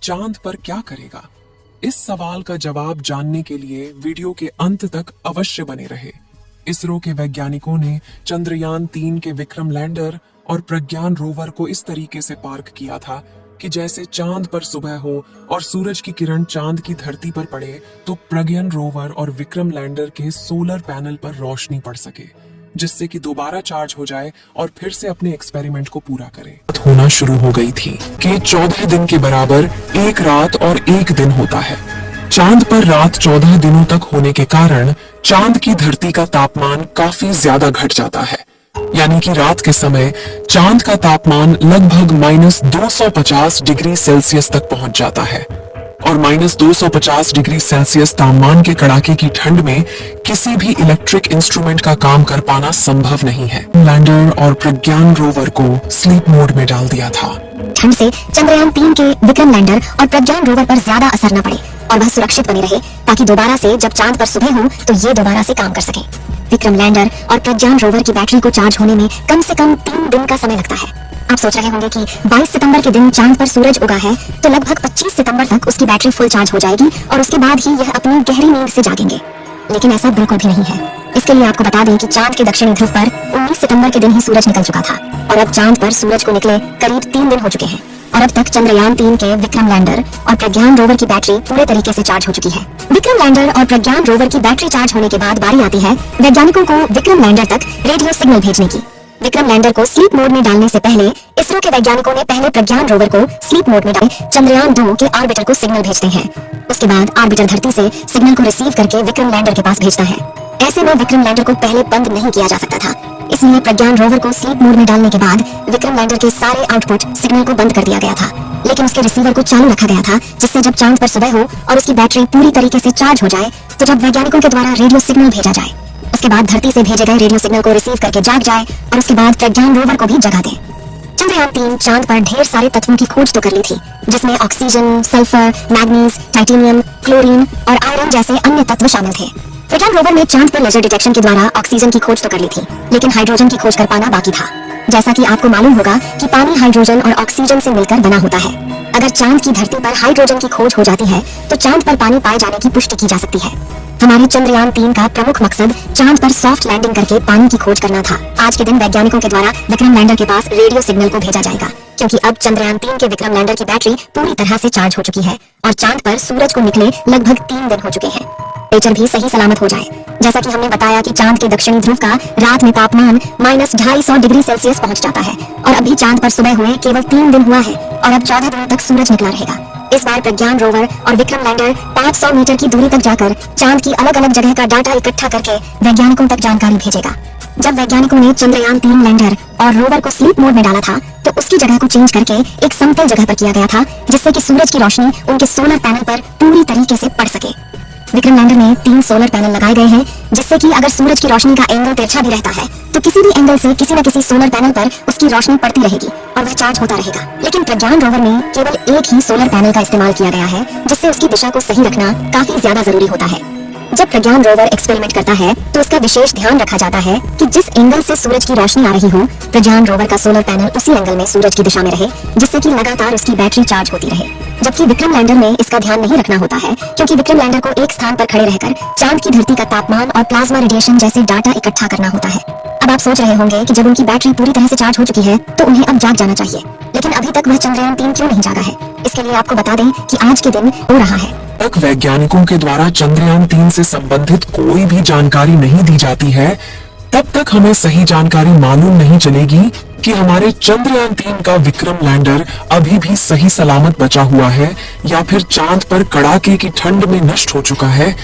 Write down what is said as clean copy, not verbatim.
चांद पर क्या करेगा? इस सवाल का जवाब जानने के लिए वीडियो के अंत तक अवश्य बने रहे। इसरो के वैज्ञानिकों ने चंद्रयान-3 के विक्रम लैंडर और प्रज्ञान रोवर को इस तरीके से पार्क किया था कि जैसे चांद पर सुबह हो और सूरज की किरण चांद की धरती पर पड़े तो प्रज्ञान रोवर और विक्रम लैंडर के सोलर पैनल पर रोशनी पड़ सके, जिससे कि दोबारा चार्ज हो जाए और फिर से अपने एक्सपेरिमेंट को पूरा करे। होना शुरू हो गई थी कि 14 दिन के बराबर एक रात और एक दिन होता है। चांद पर रात 14 दिनों तक होने के कारण चांद की धरती का तापमान काफी ज्यादा घट जाता है, यानी कि रात के समय चांद का तापमान लगभग -250 डिग्री सेल्सियस तक पहुंच जाता है और -250 डिग्री सेल्सियस तापमान के कड़ाके की ठंड में किसी भी इलेक्ट्रिक इंस्ट्रूमेंट का काम कर पाना संभव नहीं है। लैंडर और प्रज्ञान रोवर को स्लीप मोड में डाल दिया था। ठंड से चंद्रयान-3 के विक्रम लैंडर और प्रज्ञान रोवर पर ज्यादा असर न पड़े और वह सुरक्षित बने रहे, ताकि दोबारा से जब चांद पर सुबह हो तो ये दोबारा से काम कर सके। विक्रम लैंडर और प्रज्ञान रोवर की बैटरी को चार्ज होने में कम से कम 3 दिन का समय लगता है। आप सोच रहे होंगे कि 22 सितंबर के दिन चांद पर सूरज उगा है तो लगभग 25 सितंबर तक उसकी बैटरी फुल चार्ज हो जाएगी और उसके बाद ही यह अपनी गहरी नींद से जागेंगे। लेकिन ऐसा बिल्कुल भी नहीं है। इसके लिए आपको बता दें कि चांद के दक्षिणी ध्रुव पर 19 सितंबर के दिन ही सूरज निकल चुका था और अब चांद पर सूरज को निकले करीब 3 दिन हो चुके हैं और अब तक चंद्रयान-3 के विक्रम लैंडर और प्रज्ञान रोवर की बैटरी पूरे तरीके से चार्ज हो चुकी है। विक्रम लैंडर और प्रज्ञान रोवर की बैटरी चार्ज होने के बाद बारी आती है वैज्ञानिकों को विक्रम लैंडर तक रेडियो सिग्नल भेजने की। विक्रम लैंडर को स्लीप मोड में डालने से पहले इसरो के वैज्ञानिकों ने पहले प्रज्ञान रोवर को स्लीप मोड में डाले चंद्रयान-2 के ऑर्बिटर को सिग्नल भेजते हैं। उसके बाद ऑर्बिटर धरती से सिग्नल को रिसीव करके विक्रम लैंडर के पास भेजता है। ऐसे में विक्रम लैंडर को पहले बंद नहीं किया जा सकता था, इसलिए प्रज्ञान रोवर को स्लीप मोड में डालने के बाद विक्रम लैंडर के सारे आउटपुट सिग्नल को बंद कर दिया गया था, लेकिन उसके रिसीवर को चालू रखा गया था, जिससे जब चांद पर सुबह हो और उसकी बैटरी पूरी तरीके से चार्ज हो जाए तो जब वैज्ञानिकों के द्वारा रेडियो सिग्नल भेजा जाए, उसके बाद धरती से भेजे गए रेडियो सिग्नल को रिसीव करके जाग जाए और उसके बाद प्रज्ञान रोवर को भी जगा दे। चंद्रयान-3 चांद पर ढेर सारे तत्वों की खोज तो कर ली थी, जिसमें oxygen, sulphur, manganese, titanium, chlorine और आयरन जैसे अन्य तत्व शामिल थे। प्रज्ञान रोवर ने चांद पर लेजर डिटेक्शन के द्वारा ऑक्सीजन की खोज तो कर ली थी, लेकिन हाइड्रोजन की खोज कर पाना बाकी था। जैसा कि आपको मालूम होगा कि पानी हाइड्रोजन और ऑक्सीजन से मिलकर बना होता है। अगर चांद की धरती पर हाइड्रोजन की खोज हो जाती है तो चांद पर पानी पाए जाने की पुष्टि की जा सकती है। हमारे चंद्रयान-3 का प्रमुख मकसद चांद पर सॉफ्ट लैंडिंग करके पानी की खोज करना था। आज के दिन वैज्ञानिकों के द्वारा विक्रम लैंडर के पास रेडियो सिग्नल को भेजा जाएगा, क्योंकि अब चंद्रयान-3 के विक्रम लैंडर की बैटरी पूरी तरह से चार्ज हो चुकी है और चांद पर सूरज को निकले लगभग 3 दिन हो चुके हैं। टेम्परेचर भी सही सलामत हो जाए। जैसा कि हमने बताया कि चांद के दक्षिणी ध्रुव का रात में तापमान -250 डिग्री सेल्सियस पहुंच जाता है और अभी चांद पर सुबह हुए केवल 3 दिन हुआ है और अब 14 दिनों तक सूरज निकला रहेगा। इस बार प्रज्ञान रोवर और विक्रम लैंडर 500 मीटर की दूरी तक जाकर चांद की अलग अलग जगह का डाटा इकट्ठा करके वैज्ञानिकों तक जानकारी भेजेगा। जब वैज्ञानिकों ने चंद्रयान-3 लैंडर और रोवर को स्लीप मोड में डाला था तो उसकी जगह को चेंज करके एक समतल जगह पर किया गया था, जिससे कि सूरज की रोशनी उनके सोलर पैनल पर पूरी तरीके से पड़ सके। विक्रम लैंडर में 3 सोलर पैनल लगाए गए हैं, जिससे कि अगर सूरज की रोशनी का एंगल तिरछा भी रहता है तो किसी भी एंगल से किसी न किसी सोलर पैनल पर उसकी रोशनी पड़ती रहेगी और वह चार्ज होता रहेगा। लेकिन प्रज्ञान रोवर में केवल एक ही सोलर पैनल का इस्तेमाल किया गया है, जिससे उसकी दिशा को सही रखना काफी ज्यादा जरूरी होता है। जब प्रज्ञान रोवर एक्सपेरिमेंट करता है तो उसका विशेष ध्यान रखा जाता है कि जिस एंगल से सूरज की रोशनी आ रही हो, प्रज्ञान रोवर का सोलर पैनल उसी एंगल में सूरज की दिशा में रहे, जिससे कि लगातार उसकी बैटरी चार्ज होती रहे। जबकि विक्रम लैंडर में इसका ध्यान नहीं रखना होता है, क्योंकि विक्रम लैंडर को एक स्थान पर खड़े रहकर चांद की धरती का तापमान और प्लाज्मा रेडिएशन जैसे डाटा इकट्ठा करना होता है। अब आप सोच रहे होंगे कि जब उनकी बैटरी पूरी तरह से चार्ज हो चुकी है तो उन्हें अब जाग जाना चाहिए, लेकिन अभी तक वह चंद्रयान-3 क्यों नहीं जागा है? इसके लिए आपको बता दें कि आज के दिन हो रहा है। तक वैज्ञानिकों के द्वारा चंद्रयान-3 से संबंधित कोई भी जानकारी नहीं दी जाती है, तब तक हमें सही जानकारी मालूम नहीं चलेगी कि हमारे चंद्रयान-3 का विक्रम लैंडर अभी भी सही सलामत बचा हुआ है या फिर चांद पर कड़ाके की ठंड में नष्ट हो चुका है।